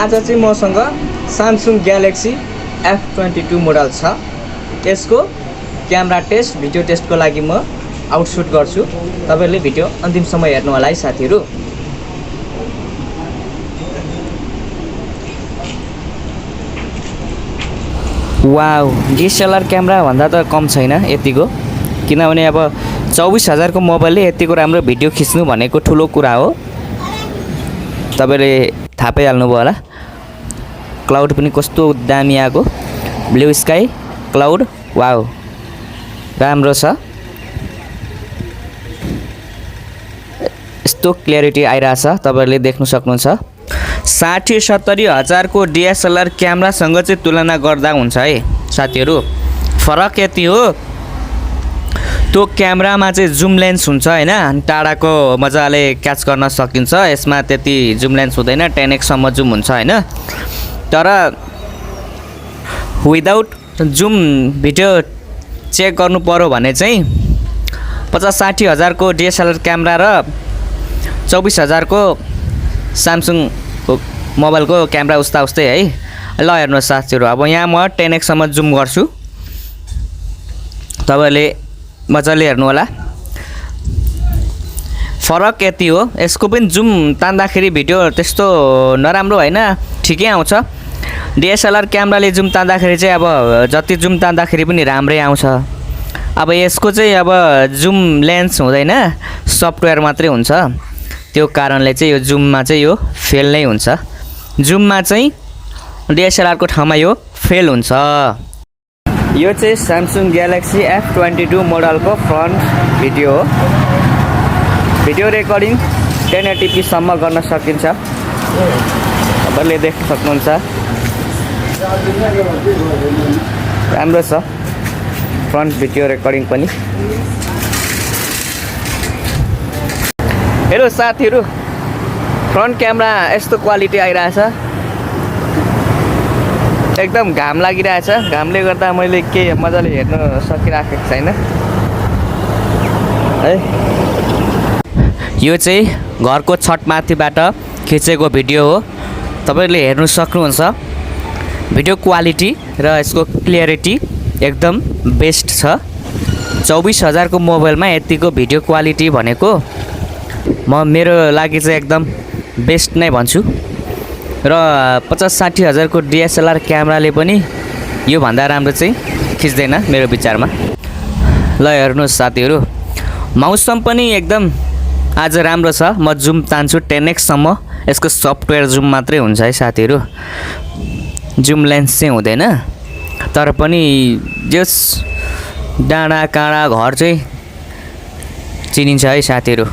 आज चाहिँ मसँग Samsung Galaxy F22 मोडल छ। यसको क्यामेरा टेस्ट भिडियो टेस्टको लागि म आउटसुट गर्छु। तपाईहरुले भिडियो अन्तिमसम्म हेर्नु होला है साथीहरु। वाउ, DSLR क्यामेरा भन्दा त कम छैन यतिको, किनभने अब 24,000 को मोबाइलले यतिको राम्रो भिडियो खिच्नु भनेको ठुलो कुरा हो। तपाईले थाहा पाइहाल्नु भयो होला। क्लाउड पनि कस्तो दामी आको, ब्लू स्काई क्लाउड, वाउ राम्रो छ। यस्तो क्ल्यारिटी आइराछ, तपाईहरुले देख्न सक्नुहुन्छ। 60-70 हजार को DSLR क्यामेरा सँग चाहिँ तुलना गर्दा हुन्छ है साथीहरु। फरक यति हो, त्यो क्यामेरामा चाहिँ जुम लेन्स हुन्छ हैन, टाढाको मजाले क्याच गर्न सकिन्छ। यसमा त्यति जुम लेन्स हुँदैन, 10x सम्म जुम हुन्छ हैन। तर विदाउट जुम भिडियो चेक गर्नु पर्यो भने चाहिँ 50-60 हजार को DSLR क्यामेरा र 24,000 को Samsung मोबाइलको क्यामेरा उस्ता उस्तै है। ल हेर्नुहोस् साथीहरु, अब यहाँ म 10x सम्म जुम गर्छु, तपाईले मजाले हेर्नु होला। फरक यति हो, यसको पनि जुम तान्दाखेरि भिडियो त्यस्तो नराम्रो हैन, ठिकै आउँछ। DSLR क्यामेराले जुम तान्दाखेरि चाहिँ अब जति जुम तान्दाखेरि पनि राम्रै आउँछ। अब यसको चाहिँ अब जुम लेन्स हुँदैन, सफ्टवेयर मात्रै हुन्छ। त्यो कारणले चाहिँ यो जुममा चाहिँ यो फेल नै हुन्छ। जुममा चाहिँ DSLR को ठाउँमा यो फेल हुन्छ। यो चाहिँ Samsung Galaxy F22 मोडलको फ्रन्ट भिडियो हो। भिडियो रेकर्डिङ 1080p सम्म गर्न सकिन्छ, तपाईले देख्न सक्नुहुन्छ। राम्रो छ फ्रन्ट भिडियो रेकर्डिङ पनि। हेलो साथीहरु, फ्रन्ट क्यामेरा यस्तो क्वालिटी आइराछ। एकदम घाम लागिरहेछ, घामले गर्दा मैले के मजाले हेर्न सकिराखेको छैन है। यो चाहिँ घरको छतमाथिबाट खिचेको भिडियो हो, तपाईले हेर्न सक्नुहुन्छ। भिडियो क्वालिटी र यसको क्ल्यारिटी एकदम बेस्ट छ। 24,000 को मोबाइलमा यतिको भिडियो क्वालिटी भनेको म मेरो लागि चाहिँ एकदम बेस्ट नै भन्छु। र 50-60 हजार को DSLR क्यामेराले पनि यो भन्दा राम्रो चाहिँ खिच्दैन मेरो विचारमा। ल हेर्नुहोस् साथीहरु, मौसम पनि एकदम आज राम्रो छ। म जुम तान्छु 10x सम्म, यसको सफ्टवेयर जुम मात्रै हुन्छ है साथीहरु, जुम लेन्स चाहिँ हुँदैन। तर पनि जस डाँडा काँडा घर चाहिँ चिनिन्छ है साथीहरु।